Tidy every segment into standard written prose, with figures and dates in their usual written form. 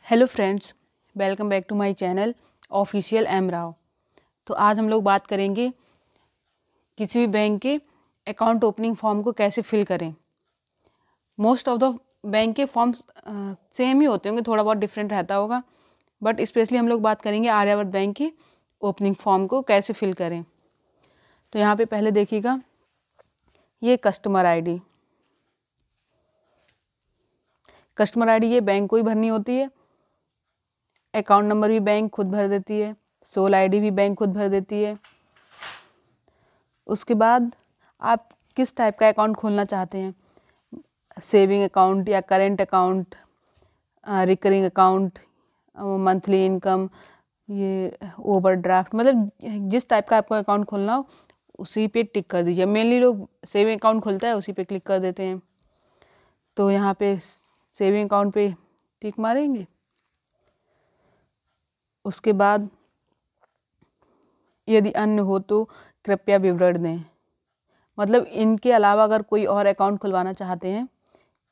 Hello friends, welcome back to my channel official M Rao. तो आज हम लोग बात करेंगे किसी भी बैंक के अकाउंट ओपनिंग फॉर्म को कैसे फिल करें। मोस्ट ऑफ द बैंक के फॉर्म्स सेम ही होते होंगे, थोड़ा बहुत डिफरेंट रहता होगा, बट स्पेशली हम लोग बात करेंगे आर्यावर्त बैंक के ओपनिंग फॉर्म को कैसे फिल करें। तो यहाँ पे पहले देखिएगा, ये कस्टमर आईडी ये बैंक को ही भरनी होती है। अकाउंट नंबर भी बैंक खुद भर देती है, सोल आईडी भी बैंक खुद भर देती है। उसके बाद आप किस टाइप का अकाउंट खोलना चाहते हैं, सेविंग अकाउंट या current account, recurring account, monthly income, ये ओवरड्राफ्ट, मतलब जिस टाइप का आपको अकाउंट खोलना हो उसी पे टिक कर दीजिए। मेनली लोग सेविंग अकाउंट खोलता है उसी पे क्लिक कर देते हैं। तो यहाँ पे सेविंग अकाउंट पे टिक मारेंगे। उसके बाद यदि अन्य हो तो कृपया विवरण दें, मतलब इनके अलावा अगर कोई और अकाउंट खुलवाना चाहते हैं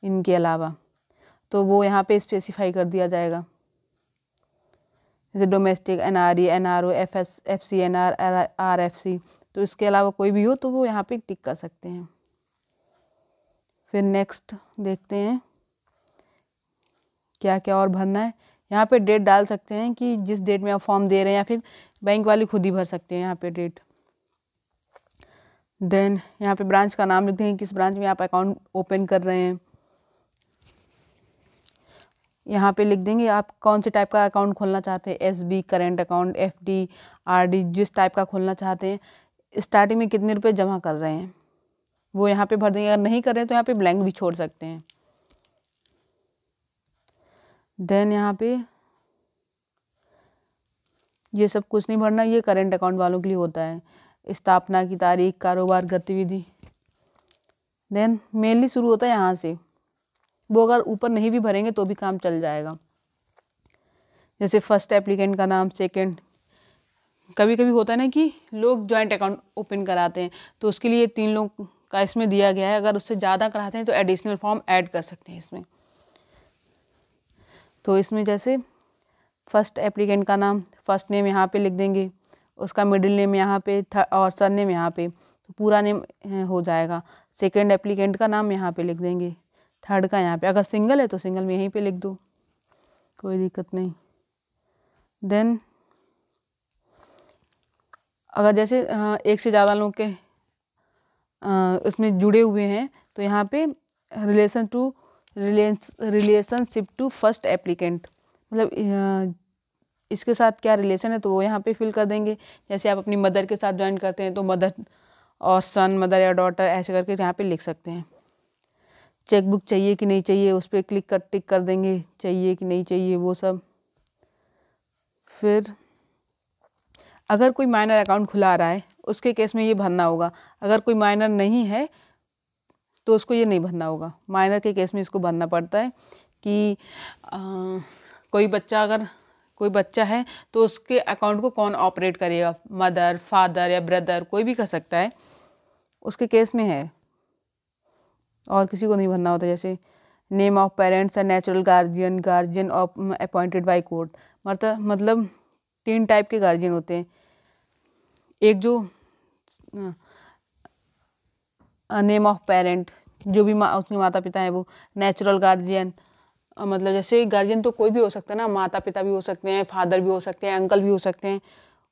इनके अलावा, तो वो यहाँ पे स्पेसिफाई कर दिया जाएगा। जैसे domestic, NRE, NRO, FCNR, RFC, तो इसके अलावा कोई भी हो तो वो यहाँ पे टिक कर सकते हैं। फिर नेक्स्ट देखते हैं क्या क्या और भरना है। यहाँ पे डेट डाल सकते हैं कि जिस डेट में आप फॉर्म दे रहे हैं, या फिर बैंक वाले खुद ही भर सकते हैं यहाँ पे डेट। देन यहाँ पे ब्रांच का नाम लिख देंगे, किस ब्रांच में आप अकाउंट ओपन कर रहे हैं। यहाँ पे लिख देंगे आप कौन से टाइप का अकाउंट खोलना चाहते हैं, SB, current account, FD, RD, जिस टाइप का खोलना चाहते हैं। स्टार्टिंग में कितने रुपए जमा कर रहे हैं वो यहाँ पे भर देंगे। अगर नहीं कर रहे हैं तो यहाँ पे ब्लैंक भी छोड़ सकते हैं। देन यहाँ पे ये सब कुछ नहीं भरना, ये करेंट अकाउंट वालों के लिए होता है। स्थापना की तारीख, कारोबार गतिविधि। देन मेनली शुरू होता है यहाँ से, वो अगर ऊपर नहीं भी भरेंगे तो भी काम चल जाएगा। जैसे फर्स्ट एप्लीकेंट का नाम, सेकंड, कभी कभी होता है ना कि लोग जॉइंट अकाउंट ओपन कराते हैं तो उसके लिए 3 लोग का इसमें दिया गया है। अगर उससे ज़्यादा कराते हैं तो एडिशनल फॉर्म ऐड कर सकते हैं इसमें। तो इसमें जैसे फर्स्ट एप्लीकेंट का नाम, फर्स्ट नेम यहाँ पे लिख देंगे, उसका मिडिल नेम यहाँ पे और सर नेम यहाँ पे, तो पूरा नेम हो जाएगा। सेकंड एप्लीकेंट का नाम यहाँ पे लिख देंगे, थर्ड का यहाँ पे, अगर सिंगल है तो सिंगल में यहीं पे लिख दो, कोई दिक्कत नहीं। देन अगर जैसे एक से ज़्यादा लोग के इसमें जुड़े हुए हैं तो यहाँ पे रिलेशनशिप टू फर्स्ट एप्लीकेंट, मतलब इसके साथ क्या रिलेशन है तो वो यहाँ पे फिल कर देंगे। जैसे आप अपनी मदर के साथ ज्वाइन करते हैं तो मदर और सन, मदर या डॉटर, ऐसे करके यहाँ पे लिख सकते हैं। चेकबुक चाहिए कि नहीं चाहिए उस पर टिक कर देंगे, चाहिए कि नहीं चाहिए वो सब। फिर अगर कोई माइनर अकाउंट खुला रहा है उसके केस में ये भरना होगा। अगर कोई माइनर नहीं है तो उसको ये नहीं भरना होगा। माइनर के केस में इसको भरना पड़ता है कि कोई बच्चा है तो उसके अकाउंट को कौन ऑपरेट करेगा, मदर, फादर या ब्रदर, कोई भी कर सकता है, उसके केस में है, और किसी को नहीं भरना होता। जैसे नेम ऑफ पेरेंट्स है, natural guardian, guardian of appointed by court, मतलब 3 टाइप के गार्जियन होते हैं। एक जो नेम ऑफ पेरेंट, जो भी उसमें माता पिता है वो, नेचुरल गार्जियन, मतलब जैसे गार्जियन तो कोई भी हो सकता है ना, माता पिता भी हो सकते हैं, फादर भी हो सकते हैं, अंकल भी हो सकते हैं,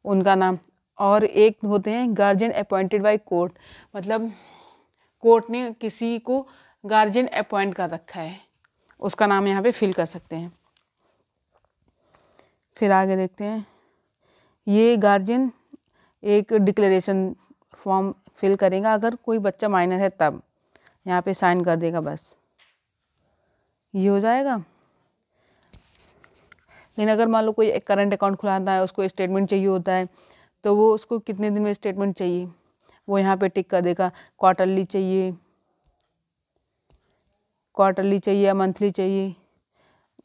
उनका नाम। और एक होते हैं गार्जियन अपॉइंटेड बाय कोर्ट, मतलब कोर्ट ने किसी को गार्जियन अपॉइंट कर रखा है, उसका नाम यहाँ पे फिल कर सकते हैं। फिर आगे देखते हैं, ये गार्जियन एक डिक्लेरेशन फॉर्म फिल करेगा अगर कोई बच्चा माइनर है तब, यहाँ पे साइन कर देगा, बस ये हो जाएगा। लेकिन अगर मान लो कोई एक करंट अकाउंट खुलाता है, उसको स्टेटमेंट चाहिए होता है, तो वो उसको कितने दिन में स्टेटमेंट चाहिए वो यहाँ पे टिक कर देगा। क्वार्टरली चाहिए या मंथली चाहिए।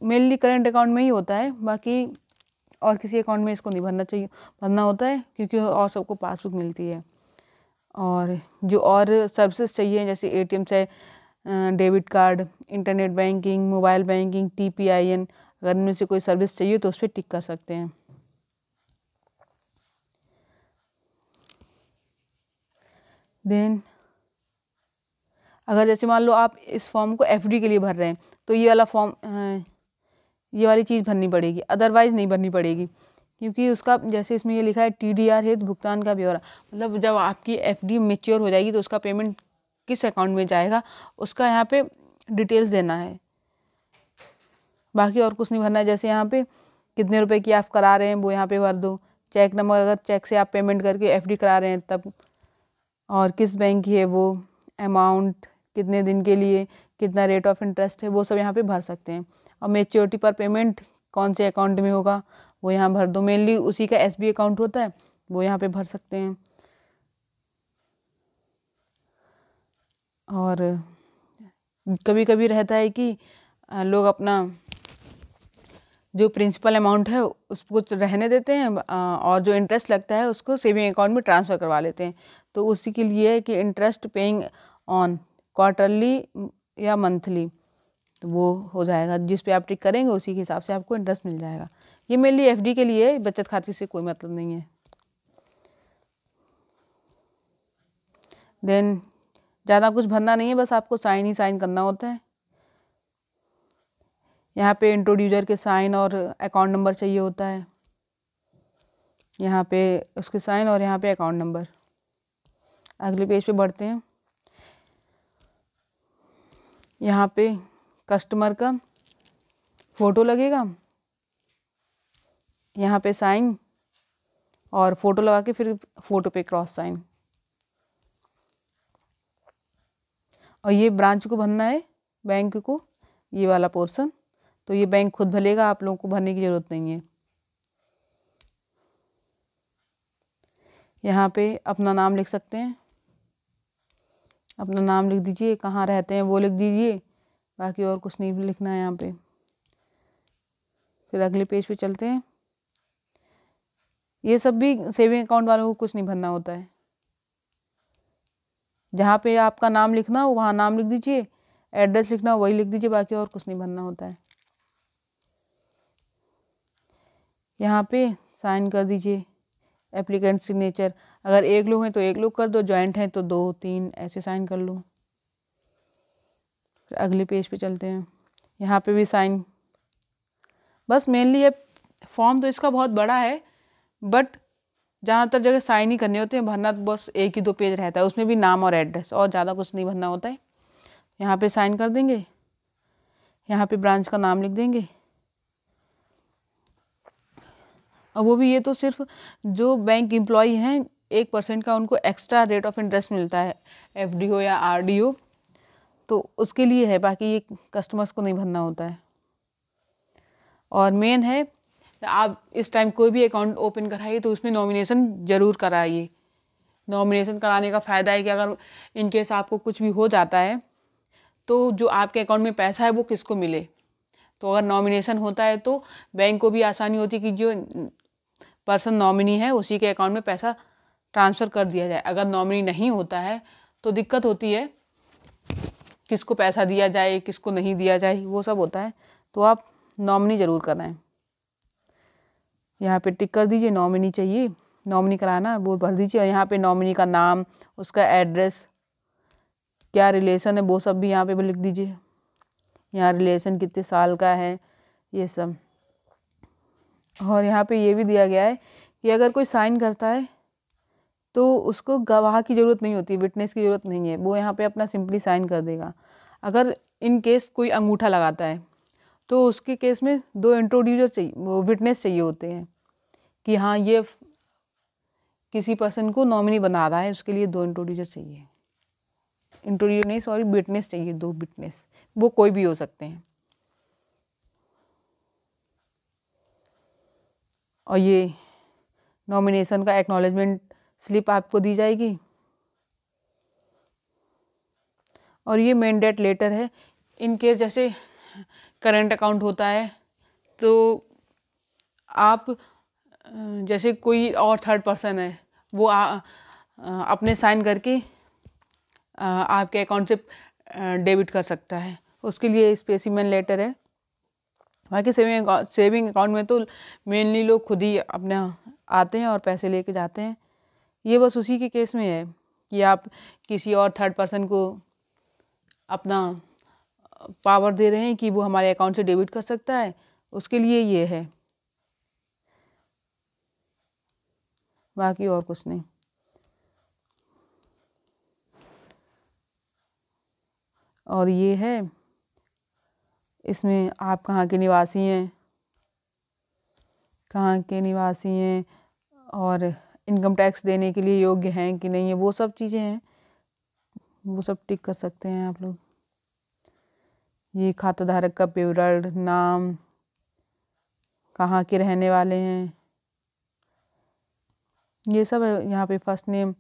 मेनली करंट अकाउंट में ही होता है, बाकी और किसी अकाउंट में इसको नहीं भरना होता है, क्योंकि और सबको पासबुक मिलती है। और जो और सर्विसेज चाहिए जैसे एटीएम से debit card, internet banking, mobile banking, TPIN, अगर इनमें से कोई सर्विस चाहिए तो उस पर टिक कर सकते हैं। देन अगर जैसे मान लो आप इस फॉर्म को एफडी के लिए भर रहे हैं तो ये वाला फॉर्म, ये वाली चीज़ भरनी पड़ेगी, अदरवाइज़ नहीं भरनी पड़ेगी, क्योंकि उसका जैसे इसमें ये लिखा है टीडीआर हेतु भुगतान का ब्यौरा, मतलब जब आपकी एफडी मैच्योर हो जाएगी तो उसका पेमेंट किस अकाउंट में जाएगा उसका यहाँ पे डिटेल्स देना है, बाकी और कुछ नहीं भरना है। जैसे यहाँ पे कितने रुपए की आप करा रहे हैं वो यहाँ पे भर दो, चेक नंबर अगर चेक से आप पेमेंट करके एफडी करा रहे हैं तब, और किस बैंक की है वो, अमाउंट कितने दिन के लिए, कितना रेट ऑफ इंटरेस्ट है, वो सब यहाँ पे भर सकते हैं। और मेच्योरिटी पर पेमेंट कौन से अकाउंट में होगा वो यहाँ भर दो, मेनली उसी का एसबी अकाउंट होता है वो यहाँ पे भर सकते हैं। और कभी कभी रहता है कि लोग अपना जो प्रिंसिपल अमाउंट है उसको रहने देते हैं और जो इंटरेस्ट लगता है उसको सेविंग अकाउंट में ट्रांसफ़र करवा लेते हैं। तो उसी के लिए है कि इंटरेस्ट पेइंग ऑन क्वार्टरली या मंथली, तो वो हो जाएगा, जिस पे आप टिक करेंगे उसी के हिसाब से आपको इंटरेस्ट मिल जाएगा। ये मेनली एफडी के लिए है, बचत खाते से कोई मतलब नहीं है। देन ज़्यादा कुछ भरना नहीं है, बस आपको साइन ही साइन करना होता है। यहाँ पे इंट्रोड्यूसर के साइन और अकाउंट नंबर चाहिए होता है, यहाँ पे उसके साइन और यहाँ पे अकाउंट नंबर। अगले पेज पे बढ़ते हैं। यहाँ पे कस्टमर का फ़ोटो लगेगा, यहाँ पे साइन और फ़ोटो लगा के फिर फ़ोटो पे क्रॉस साइन। और ये ब्रांच को भरना है, बैंक को, ये वाला पोर्शन, तो ये बैंक खुद भरेगा, आप लोगों को भरने की ज़रूरत नहीं है। यहाँ पे अपना नाम लिख सकते हैं, अपना नाम लिख दीजिए, कहाँ रहते हैं वो लिख दीजिए, बाकी और कुछ नहीं लिखना है यहाँ पे। फिर अगले पेज पे चलते हैं। ये सब भी सेविंग अकाउंट वालों को कुछ नहीं भरना होता है, जहाँ पे आपका नाम लिखना हो वहाँ नाम लिख दीजिए, एड्रेस लिखना हो वही लिख दीजिए, बाकी और कुछ नहीं भरना होता है। यहाँ पे साइन कर दीजिए, एप्लीकेंट सिग्नेचर, अगर एक लोग हैं तो एक लोग कर दो, जॉइंट हैं तो 2-3 ऐसे साइन कर लो। फिर अगले पेज पे चलते हैं, यहाँ पे भी साइन। बस मेनली ये फॉर्म तो इसका बहुत बड़ा है, बट ज़्यादातर जगह साइन ही करने होते हैं, भरना तो बस 1 ही 2 पेज रहता है, उसमें भी नाम और एड्रेस, और ज़्यादा कुछ नहीं भरना होता है। यहाँ पे साइन कर देंगे, यहाँ पे ब्रांच का नाम लिख देंगे। और वो भी ये तो सिर्फ जो बैंक एम्प्लॉई हैं 1% का उनको एक्स्ट्रा रेट ऑफ इंटरेस्ट मिलता है, एफडी हो या आरडी हो, तो उसके लिए है, बाकी ये कस्टमर्स को नहीं भरना होता है। और मेन है, आप इस टाइम कोई भी अकाउंट ओपन कराइए तो उसमें नॉमिनेशन ज़रूर कराइए। नॉमिनेशन कराने का फ़ायदा है कि अगर इनकेस आपको कुछ भी हो जाता है तो जो आपके अकाउंट में पैसा है वो किसको मिले। तो अगर नॉमिनेशन होता है तो बैंक को भी आसानी होती है कि जो पर्सन नॉमिनी है उसी के अकाउंट में पैसा ट्रांसफ़र कर दिया जाए। अगर नॉमिनी नहीं होता है तो दिक्कत होती है, किसको पैसा दिया जाए किसको नहीं दिया जाए वो सब होता है, तो आप नॉमिनी ज़रूर कराएं। यहाँ पे टिक कर दीजिए, नॉमिनी चाहिए, नॉमिनी कराना वो भर दीजिए, और यहाँ पे नॉमिनी का नाम, उसका एड्रेस, क्या रिलेशन है वो सब भी यहाँ पे लिख दीजिए, यहाँ रिलेशन कितने साल का है ये सब। और यहाँ पे ये भी दिया गया है कि अगर कोई साइन करता है तो उसको गवाह की ज़रूरत नहीं होती, विटनेस की ज़रूरत नहीं है, वो यहाँ पे अपना सिंपली साइन कर देगा। अगर इन केस कोई अंगूठा लगाता है तो उसके केस में 2 इंट्रोड्यूसर चाहिए, वो विटनेस चाहिए होते हैं कि हाँ ये किसी पर्सन को नॉमिनी बना रहा है, उसके लिए 2 इंट्रोड्यूसर चाहिए, इंट्रोड्यूसर नहीं सॉरी विटनेस चाहिए, 2 विटनेस, वो कोई भी हो सकते हैं। और ये नॉमिनेशन का एक्नॉलेजमेंट स्लिप आपको दी जाएगी। और ये मैंडेट लेटर है, इन केस जैसे करेंट अकाउंट होता है तो आप जैसे कोई और थर्ड पर्सन है वो अपने साइन करके आपके अकाउंट से डेबिट कर सकता है, उसके लिए स्पेसिमेन लेटर है, बाकी सेविंग अकाउंट में तो मेनली लोग खुद ही अपने आते हैं और पैसे लेके जाते हैं। ये बस उसी के केस में है कि आप किसी और थर्ड पर्सन को अपना पावर दे रहे हैं कि वो हमारे अकाउंट से डेबिट कर सकता है, उसके लिए ये है, बाकी और कुछ नहीं। और ये है, इसमें आप कहाँ के निवासी हैं, और इनकम टैक्स देने के लिए योग्य हैं कि नहीं है, वो सब चीज़ें हैं, वो सब टिक कर सकते हैं आप लोग। ये खाता धारक का विवरण, नाम, कहाँ के रहने वाले हैं, ये सब है यहाँ पे। फर्स्ट नेम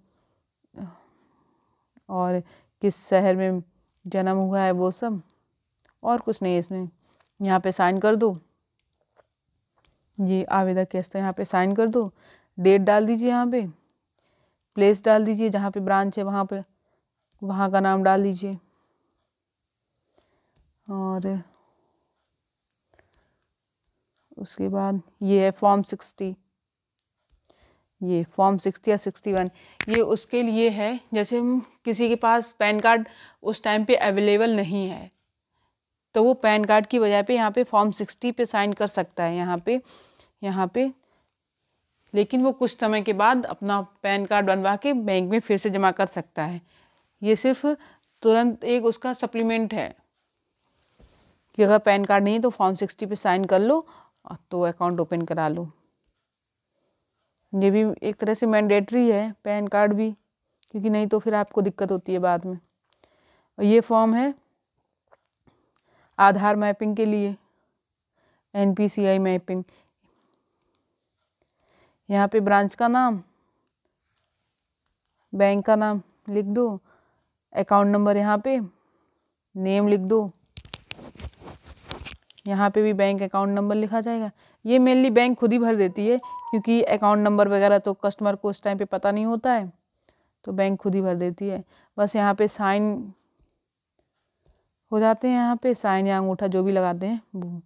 और किस शहर में जन्म हुआ है, वो सब, और कुछ नहीं है इसमें। यहाँ पे साइन कर दो, ये आवेदक केस था, यहाँ पे साइन कर दो, डेट डाल दीजिए, यहाँ पे प्लेस डाल दीजिए, जहाँ पे ब्रांच है वहाँ का नाम डाल दीजिए। और उसके बाद ये है फॉर्म 60, ये फॉर्म 60 या 61, ये उसके लिए है जैसे किसी के पास पैन कार्ड उस टाइम पे अवेलेबल नहीं है, तो वो पैन कार्ड की वजह पे यहाँ पे फॉर्म 60 पे साइन कर सकता है यहाँ पे, लेकिन वो कुछ समय के बाद अपना पैन कार्ड बनवा के बैंक में फिर से जमा कर सकता है। ये सिर्फ तुरंत एक उसका सप्लीमेंट है कि अगर पैन कार्ड नहीं तो फॉर्म 60 पे साइन कर लो तो अकाउंट ओपन करा लो। ये भी एक तरह से मैंडेटरी है पैन कार्ड भी, क्योंकि नहीं तो फिर आपको दिक्कत होती है बाद में। और ये फॉर्म है आधार मैपिंग के लिए, NPCI मैपिंग। यहाँ पे ब्रांच का नाम, बैंक का नाम लिख दो, अकाउंट नंबर यहाँ पे, नेम लिख दो, यहाँ पे भी बैंक अकाउंट नंबर लिखा जाएगा। ये मेनली बैंक खुद ही भर देती है, क्योंकि अकाउंट नंबर वगैरह तो कस्टमर को उस टाइम पे पता नहीं होता है, तो बैंक खुद ही भर देती है। बस यहाँ पे साइन हो जाते हैं, यहाँ पे साइन या अंगूठा जो भी लगाते हैं वो।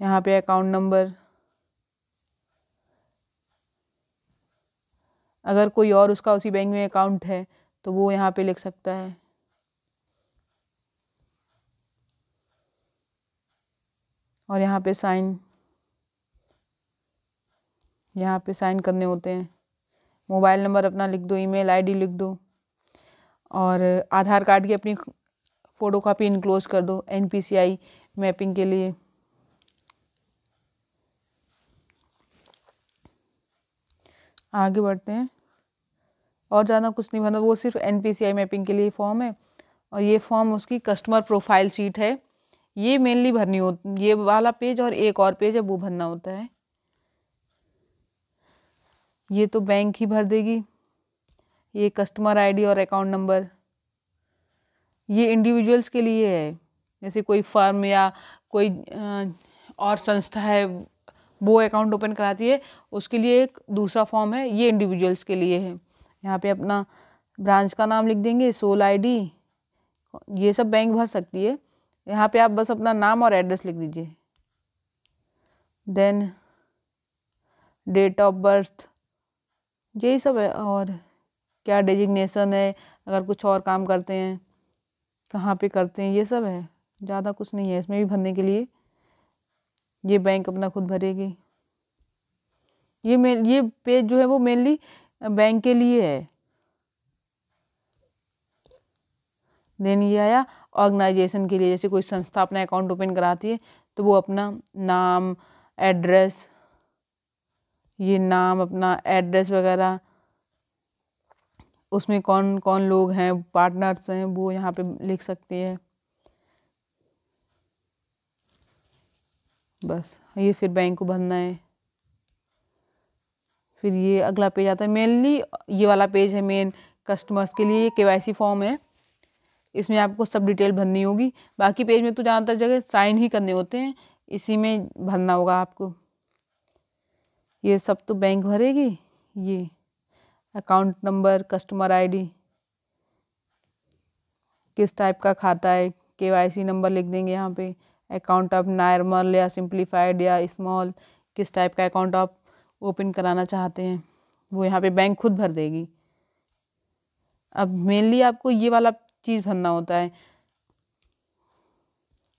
यहाँ पे अकाउंट नंबर, अगर कोई और उसका उसी बैंक में अकाउंट है तो वो यहाँ पे लिख सकता है। और यहाँ पे साइन करने होते हैं। मोबाइल नंबर अपना लिख दो, ईमेल आईडी लिख दो, और आधार कार्ड की अपनी फ़ोटोकॉपी इनक्लोज कर दो NPCI मैपिंग के लिए। आगे बढ़ते हैं, और ज़्यादा कुछ नहीं भरना, वो सिर्फ NPCI मैपिंग के लिए फॉर्म है। और ये फॉर्म उसकी कस्टमर प्रोफाइल शीट है, ये मेनली भरनी होती, ये वाला पेज और एक और पेज है वो भरना होता है। ये तो बैंक ही भर देगी। ये कस्टमर ID और अकाउंट नंबर, ये इंडिविजुअल्स के लिए है, जैसे कोई फर्म या कोई और संस्था है वो अकाउंट ओपन कराती है, उसके लिए एक दूसरा फॉर्म है, ये इंडिविजुअल्स के लिए है। यहाँ पे अपना ब्रांच का नाम लिख देंगे, सोल ID, ये सब बैंक भर सकती है। यहाँ पे आप बस अपना नाम और एड्रेस लिख दीजिए। देन डेट ऑफ बर्थ, यही सब है। और क्या डेजिग्नेशन है, अगर कुछ और काम करते हैं, कहाँ पे करते हैं, ये सब है। ज़्यादा कुछ नहीं है इसमें भी भरने के लिए, ये बैंक अपना खुद भरेगी। ये पेज जो है वो मेनली बैंक के लिए है। देन ये आया ऑर्गेनाइजेशन के लिए, जैसे कोई संस्था अपना अकाउंट ओपन कराती है तो वो अपना नाम, एड्रेस, ये नाम, अपना एड्रेस वगैरह, उसमें कौन कौन लोग हैं, पार्टनर्स हैं, वो यहाँ पे लिख सकती है। बस ये फिर बैंक को भरना है। फिर ये अगला पेज आता है, मेनली ये वाला पेज है मेन कस्टमर्स के लिए, ये KYC फॉर्म है, इसमें आपको सब डिटेल भरनी होगी। बाकी पेज में तो ज़्यादातर जगह साइन ही करने होते हैं, इसी में भरना होगा आपको। ये सब तो बैंक भरेगी। ये अकाउंट नंबर, कस्टमर ID, किस टाइप का खाता है, KYC नंबर लिख देंगे यहाँ पे, अकाउंट आप नॉर्मल या सिंप्लीफाइड या स्मॉल, किस टाइप का अकाउंट आप ओपन कराना चाहते हैं वो यहाँ पे बैंक खुद भर देगी। अब मेनली आपको ये वाला चीज़ भरना होता है,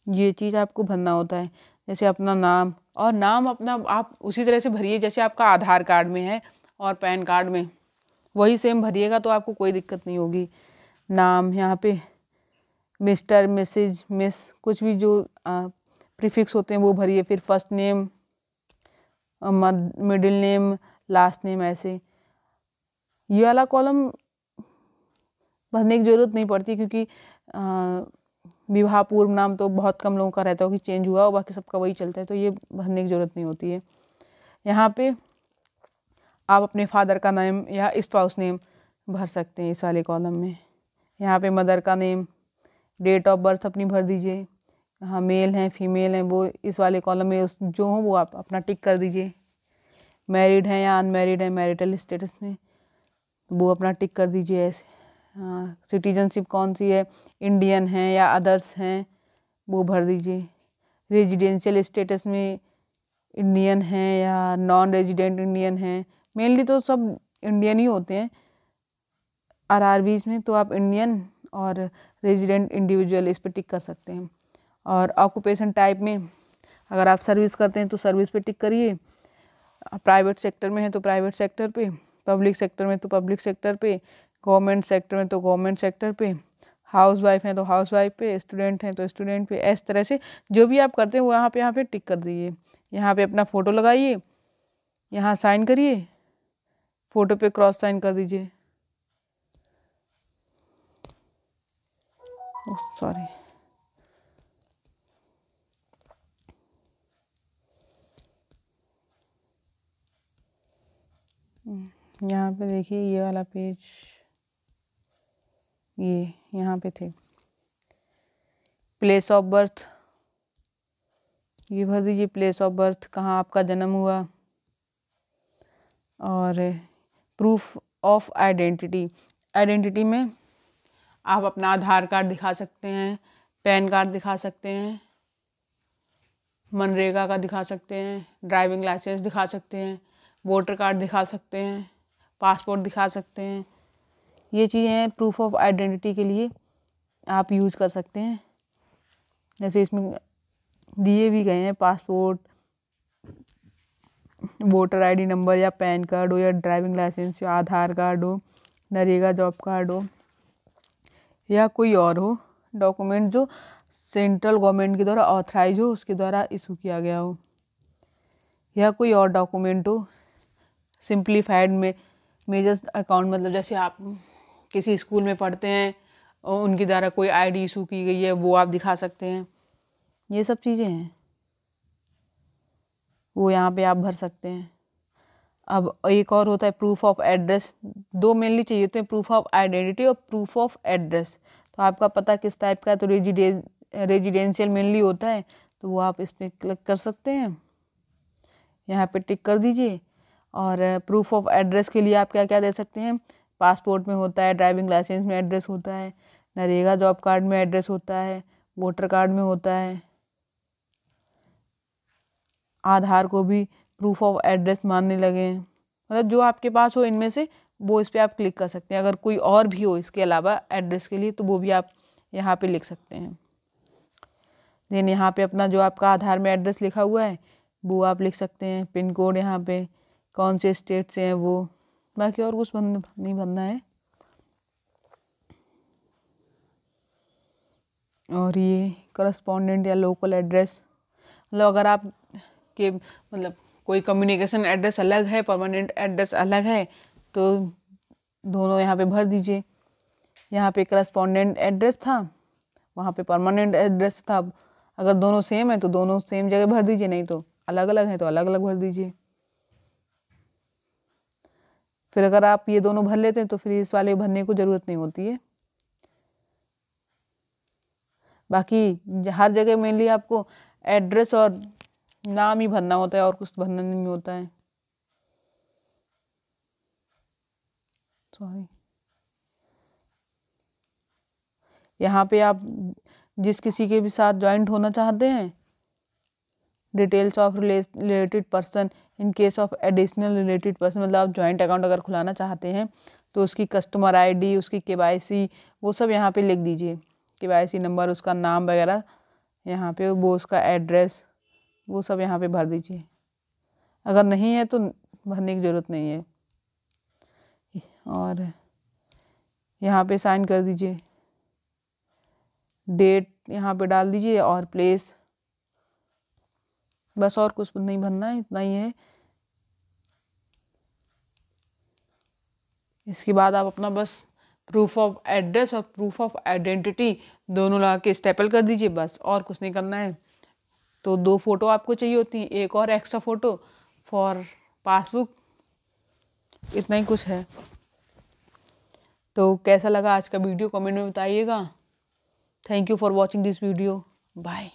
ये चीज़ आपको भरना होता है, जैसे अपना नाम, और नाम अपना आप उसी तरह से भरिए जैसे आपका आधार कार्ड में है और पैन कार्ड में, वही सेम भरिएगा तो आपको कोई दिक्कत नहीं होगी। नाम यहाँ पे मिस्टर, मिसेज, मिस, कुछ भी जो प्रीफिक्स होते हैं वो भरिए। फिर first name, middle name, last name, ऐसे। ये वाला कॉलम भरने की ज़रूरत नहीं पड़ती क्योंकि विवाह पूर्व नाम तो बहुत कम लोगों का रहता हो कि चेंज हुआ, और बाकी सबका वही चलता है, तो ये भरने की ज़रूरत नहीं होती है। यहाँ पे आप अपने फादर का नेम या स्पाउस नेम भर सकते हैं इस वाले कॉलम में। यहाँ पे मदर का नेम, डेट ऑफ बर्थ अपनी भर दीजिए। यहाँ मेल हैं फीमेल हैं वो इस वाले कॉलम में जो हो वो आप अपना टिक कर दीजिए। मैरिड हैं या अनमैरिड हैं मैरिटल स्टेटस में, वो अपना टिक कर दीजिए ऐसे। हाँ, सिटीजनशिप कौन सी है, इंडियन है या अदर्स हैं, वो भर दीजिए। रेजिडेंशियल स्टेटस में इंडियन है या नॉन रेजिडेंट इंडियन है, मेनली तो सब इंडियन ही होते हैं आरआरबीज में, तो आप इंडियन और रेजिडेंट इंडिविजुअल इस पर टिक कर सकते हैं। और ऑक्यूपेशन टाइप में अगर आप सर्विस करते हैं तो सर्विस पे टिक करिए, प्राइवेट सेक्टर में है तो प्राइवेट सेक्टर पे, पब्लिक सेक्टर में तो पब्लिक सेक्टर पे, गवर्नमेंट सेक्टर में तो गवर्नमेंट सेक्टर पे, हाउस वाइफ हैं तो हाउस वाइफ पे, स्टूडेंट हैं तो स्टूडेंट पे। इस तरह से जो भी आप करते हैं वो यहाँ पे टिक कर दीजिए। यहाँ पे अपना फ़ोटो लगाइए, यहाँ साइन करिए, फ़ोटो पे क्रॉस साइन कर दीजिए। सॉरी, यहाँ पे देखिए ये वाला पेज, ये यहाँ पे थे प्लेस ऑफ बर्थ, ये भर दीजिए प्लेस ऑफ बर्थ, कहाँ आपका जन्म हुआ। और प्रूफ ऑफ आइडेंटिटी, आइडेंटिटी में आप अपना आधार कार्ड दिखा सकते हैं, पैन कार्ड दिखा सकते हैं, मनरेगा का दिखा सकते हैं, ड्राइविंग लाइसेंस दिखा सकते हैं, वोटर कार्ड दिखा सकते हैं, पासपोर्ट दिखा सकते हैं। ये चीज़ें हैं प्रूफ ऑफ आइडेंटिटी के लिए आप यूज़ कर सकते हैं। जैसे इसमें दिए भी गए हैं पासपोर्ट, वोटर आईडी नंबर या पैन कार्ड हो या ड्राइविंग लाइसेंस या आधार कार्ड हो, नरेगा जॉब कार्ड हो या कोई और हो डॉक्यूमेंट जो सेंट्रल गवर्नमेंट के द्वारा ऑथराइज हो, उसके द्वारा इशू किया गया हो, या कोई और डॉक्यूमेंट हो। सिंप्लीफाइड में मेजर्स अकाउंट मतलब जैसे आप किसी स्कूल में पढ़ते हैं और उनके द्वारा कोई आईडी इशू की गई है वो आप दिखा सकते हैं। ये सब चीज़ें हैं वो यहाँ पे आप भर सकते हैं। अब एक और होता है प्रूफ ऑफ एड्रेस, दो मेनली चाहिए होते हैं, प्रूफ ऑफ आइडेंटिटी और प्रूफ ऑफ एड्रेस। तो आपका पता किस टाइप का है, तो रेजिडेंशियल मेनली होता है, तो वो आप इस पर क्लिक कर सकते हैं, यहाँ पे टिक कर दीजिए। और प्रूफ ऑफ एड्रेस के लिए आप क्या क्या दे सकते हैं, पासपोर्ट में होता है, ड्राइविंग लाइसेंस में एड्रेस होता है, नरेगा जॉब कार्ड में एड्रेस होता है, वोटर कार्ड में होता है, आधार को भी प्रूफ ऑफ एड्रेस मानने लगे हैं। मतलब जो आपके पास हो इनमें से वो इस पर आप क्लिक कर सकते हैं। अगर कोई और भी हो इसके अलावा एड्रेस के लिए तो वो भी आप यहाँ पे लिख सकते हैं। देन यहाँ पे अपना जो आपका आधार में एड्रेस लिखा हुआ है वो आप लिख सकते हैं, पिन कोड यहाँ पे कौन से स्टेट से हैं वो, बाकी और कुछ नहीं भरना है। और ये करस्पॉन्डेंट या लोकल एड्रेस, मतलब अगर आप के मतलब कोई कम्युनिकेशन एड्रेस अलग है, परमानेंट एड्रेस अलग है, तो दोनों यहाँ पे भर दीजिए। यहाँ पे करस्पॉन्डेंट एड्रेस था, वहाँ पे परमानेंट एड्रेस था। अगर दोनों सेम है तो दोनों सेम जगह भर दीजिए, नहीं तो अलग अलग है तो अलग अलग भर दीजिए। फिर अगर आप ये दोनों भर लेते हैं तो फिर इस वाले भरने को ज़रूरत नहीं होती है। बाकी हर जगह मेनली आपको एड्रेस और नाम ही भरना होता है और कुछ भरना नहीं होता है। सॉरी, यहाँ पे आप जिस किसी के भी साथ ज्वाइंट होना चाहते हैं details of related person in case of additional related person, मतलब आप जॉइंट अकाउंट अगर खुलाना चाहते हैं तो उसकी कस्टमर आईडी, उसकी केवाईसी, वो सब यहाँ पे लिख दीजिए। केवाईसी नंबर, उसका नाम वगैरह यहाँ पे, वो उसका एड्रेस, वो सब यहाँ पे भर दीजिए। अगर नहीं है तो भरने की ज़रूरत नहीं है। और यहाँ पे साइन कर दीजिए, डेट यहाँ पे डाल दीजिए और प्लेस, बस और कुछ नहीं भरना है, इतना ही है। इसके बाद आप अपना बस प्रूफ ऑफ एड्रेस और प्रूफ ऑफ आइडेंटिटी दोनों लगा के स्टेपल कर दीजिए, बस और कुछ नहीं करना है। तो 2 फ़ोटो आपको चाहिए होती हैं, एक और एक्स्ट्रा फ़ोटो फॉर पासबुक, इतना ही कुछ है। तो कैसा लगा आज का वीडियो कमेंट में बताइएगा। Thank you for watching this video, bye.